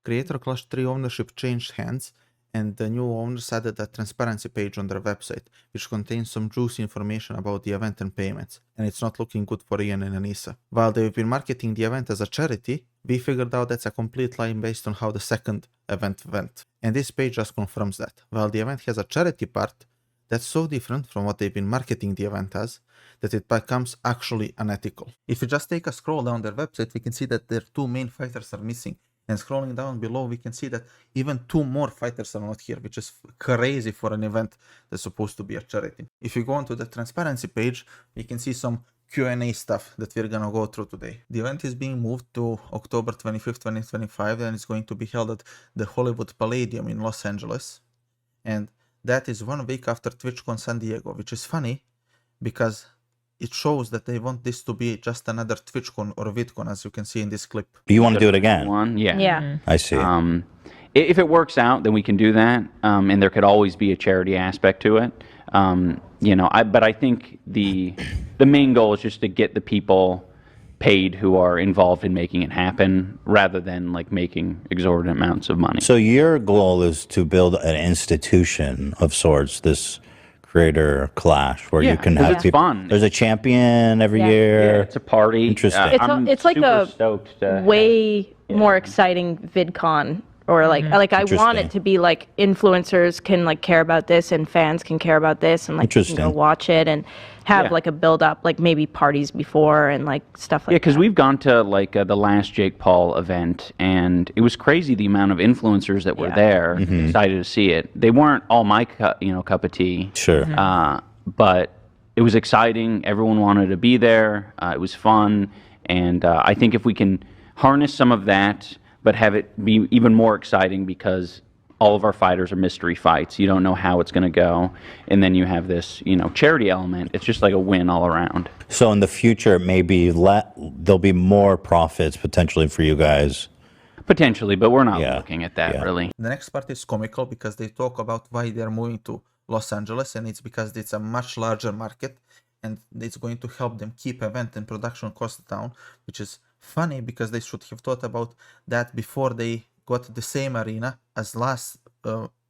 Creator Clash 3 ownership changed hands, and the new owners added a transparency page on their website, which contains some juicy information about the event and payments, and it's not looking good for Ian and Anisa. While they've been marketing the event as a charity, we figured out that's a complete lie based on how the second event went. And this page just confirms that. While the event has a charity part, that's so different from what they've been marketing the event as, that it becomes actually unethical. If you just take a scroll down their website, we can see that their two main fighters are missing. And scrolling down below, we can see that even two more fighters are not here, which is crazy for an event that's supposed to be a charity. If you go onto the transparency page, we can see some Q&A stuff that we're gonna go through today. The event is being moved to October 25th, 2025, and it's going to be held at the Hollywood Palladium in Los Angeles. And that is 1 week after TwitchCon San Diego, which is funny because it shows that they want this to be just another TwitchCon or VidCon, as you can see in this clip. You want to do it again? Yeah. I see. If it works out, then we can do that, and there could always be a charity aspect to it. But I think the main goal is just to get the people paid who are involved in making it happen, rather than like making exorbitant amounts of money. So your goal is to build an institution of sorts, this Creator Clash, where you can have people. Fun. There's a champion every year. Yeah, it's a party. Interesting. It's like a way more exciting VidCon. Or like I want it to be like influencers can like care about this and fans can care about this and like you can go watch it and have like a build up, like maybe parties before and like stuff like that. Yeah, because we've gone to like the last Jake Paul event, and it was crazy the amount of influencers that were there, excited to see it. They weren't all my cup of tea. Sure. But it was exciting. Everyone wanted to be there. It was fun, and I think if we can harness some of that, but have it be even more exciting, because all of our fighters are mystery fights. You don't know how it's going to go. And then you have this, charity element. It's just like a win all around. So in the future, maybe there'll be more profits potentially for you guys. Potentially, but we're not looking at that really. The next part is comical because they talk about why they're moving to Los Angeles, and it's because it's a much larger market and it's going to help them keep event and production costs down, which is funny because they should have thought about that before they got the same arena as last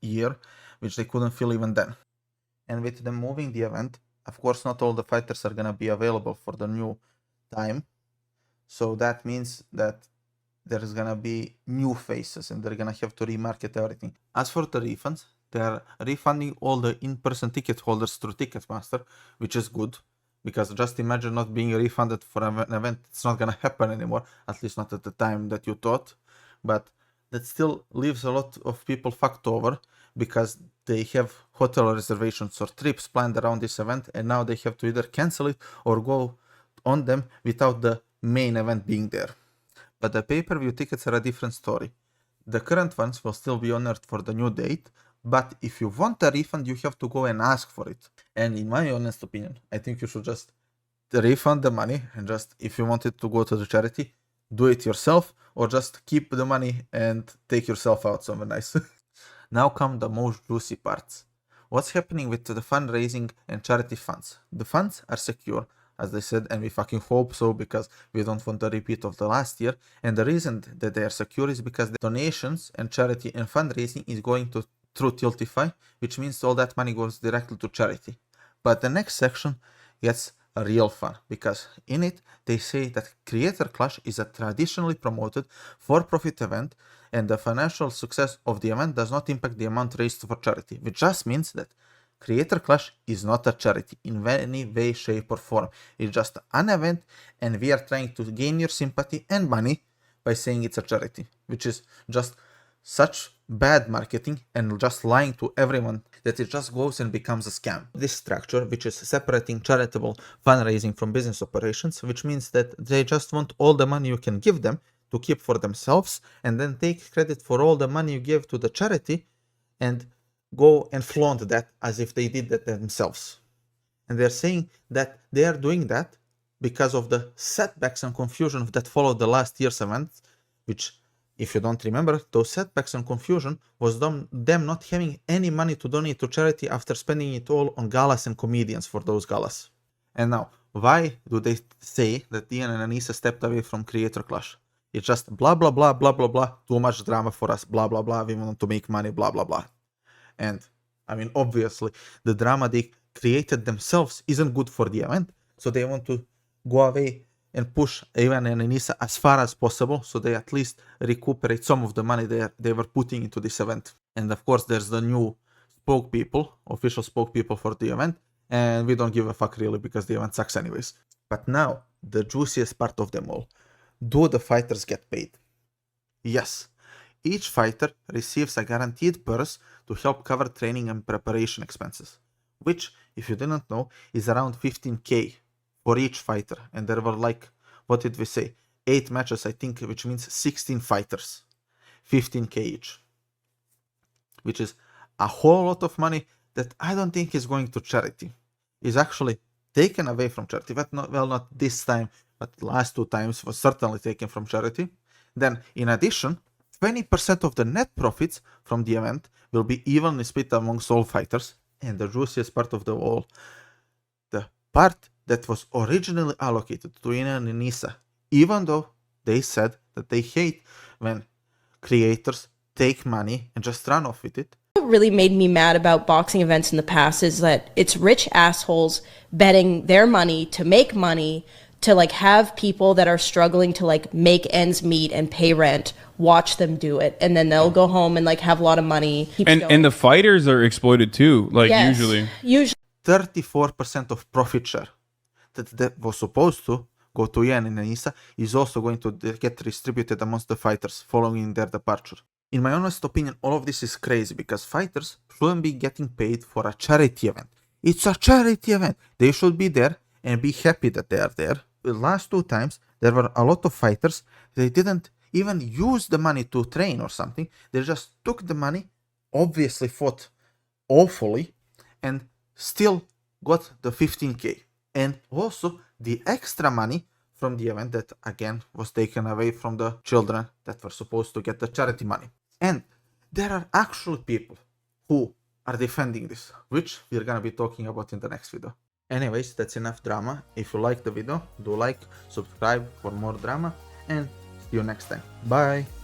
year, which they couldn't fill even then. And with them moving the event, of course not all the fighters are gonna be available for the new time, so that means that there's gonna be new faces and they're gonna have to remarket everything. As for the refunds, they're refunding all the in-person ticket holders through Ticketmaster, which is good. Because just imagine not being refunded for an event. It's not going to happen anymore, at least not at the time that you thought. But that still leaves a lot of people fucked over because they have hotel reservations or trips planned around this event, and now they have to either cancel it or go on them without the main event being there. But the pay-per-view tickets are a different story. The current ones will still be honored for the new date, but if you want a refund, you have to go and ask for it. And in my honest opinion, I think you should just refund the money and just, if you want it to go to the charity, do it yourself, or just keep the money and take yourself out somewhere nice. Now come the most juicy parts. What's happening with the fundraising and charity funds? The funds are secure, as they said, and we fucking hope so, because we don't want a repeat of the last year. And the reason that they are secure is because the donations and charity and fundraising is going to through Tiltify, which means all that money goes directly to charity. But the next section gets real fun, because in it they say that Creator Clash is a traditionally promoted for-profit event, and the financial success of the event does not impact the amount raised for charity, which just means that Creator Clash is not a charity in any way, shape or form. It's just an event, and we are trying to gain your sympathy and money by saying it's a charity, which is just such bad marketing and just lying to everyone that it just goes and becomes a scam. This structure, which is separating charitable fundraising from business operations, which means that they just want all the money you can give them to keep for themselves, and then take credit for all the money you give to the charity and go and flaunt that as if they did that themselves. And they're saying that they are doing that because of the setbacks and confusion that followed the last year's event, which, if you don't remember, those setbacks and confusion was them not having any money to donate to charity after spending it all on galas and comedians for those galas. And now, why do they say that Ian and Anisa stepped away from Creator Clash? It's just blah, blah, blah, blah, blah, blah. Too much drama for us, blah, blah, blah. We want to make money, blah, blah, blah. And I mean, obviously, the drama they created themselves isn't good for the event. So they want to go away and push IDubbbz and Anisa as far as possible, so they at least recuperate some of the money they were putting into this event. And of course, there's the new official spokespeople for the event, and we don't give a fuck really because the event sucks anyways. But now, the juiciest part of them all. Do the fighters get paid? Yes. Each fighter receives a guaranteed purse to help cover training and preparation expenses, which, if you didn't know, is around 15k for each fighter. And there were like, what did we say, 8 matches, I think, which means 16 fighters, 15k each, which is a whole lot of money that I don't think is going to charity. Is actually taken away from charity, but not this time, but the last 2 times was certainly taken from charity. Then, in addition, 20% of the net profits from the event will be evenly split amongst all fighters. And the juiciest part of the all, the part that was originally allocated to IDubbbz and Anisa, even though they said that they hate when creators take money and just run off with it. What really made me mad about boxing events in the past is that it's rich assholes betting their money to make money to like have people that are struggling to like make ends meet and pay rent watch them do it, and then they'll go home and like have a lot of money. And the fighters are exploited too, like usually 34% of profit share that was supposed to go to IDubbbz and Anisa is also going to get distributed amongst the fighters following their departure. In my honest opinion, all of this is crazy because fighters shouldn't be getting paid for a charity event. It's a charity event. They should be there and be happy that they are there. The last 2 times, there were a lot of fighters. They didn't even use the money to train or something. They just took the money, obviously fought awfully, and still got the 15k. And also the extra money from the event that again was taken away from the children that were supposed to get the charity money. And there are actual people who are defending this, which we're gonna be talking about in the next video. Anyways, that's enough drama. If you liked the video, do like, subscribe for more drama, and see you next time. Bye!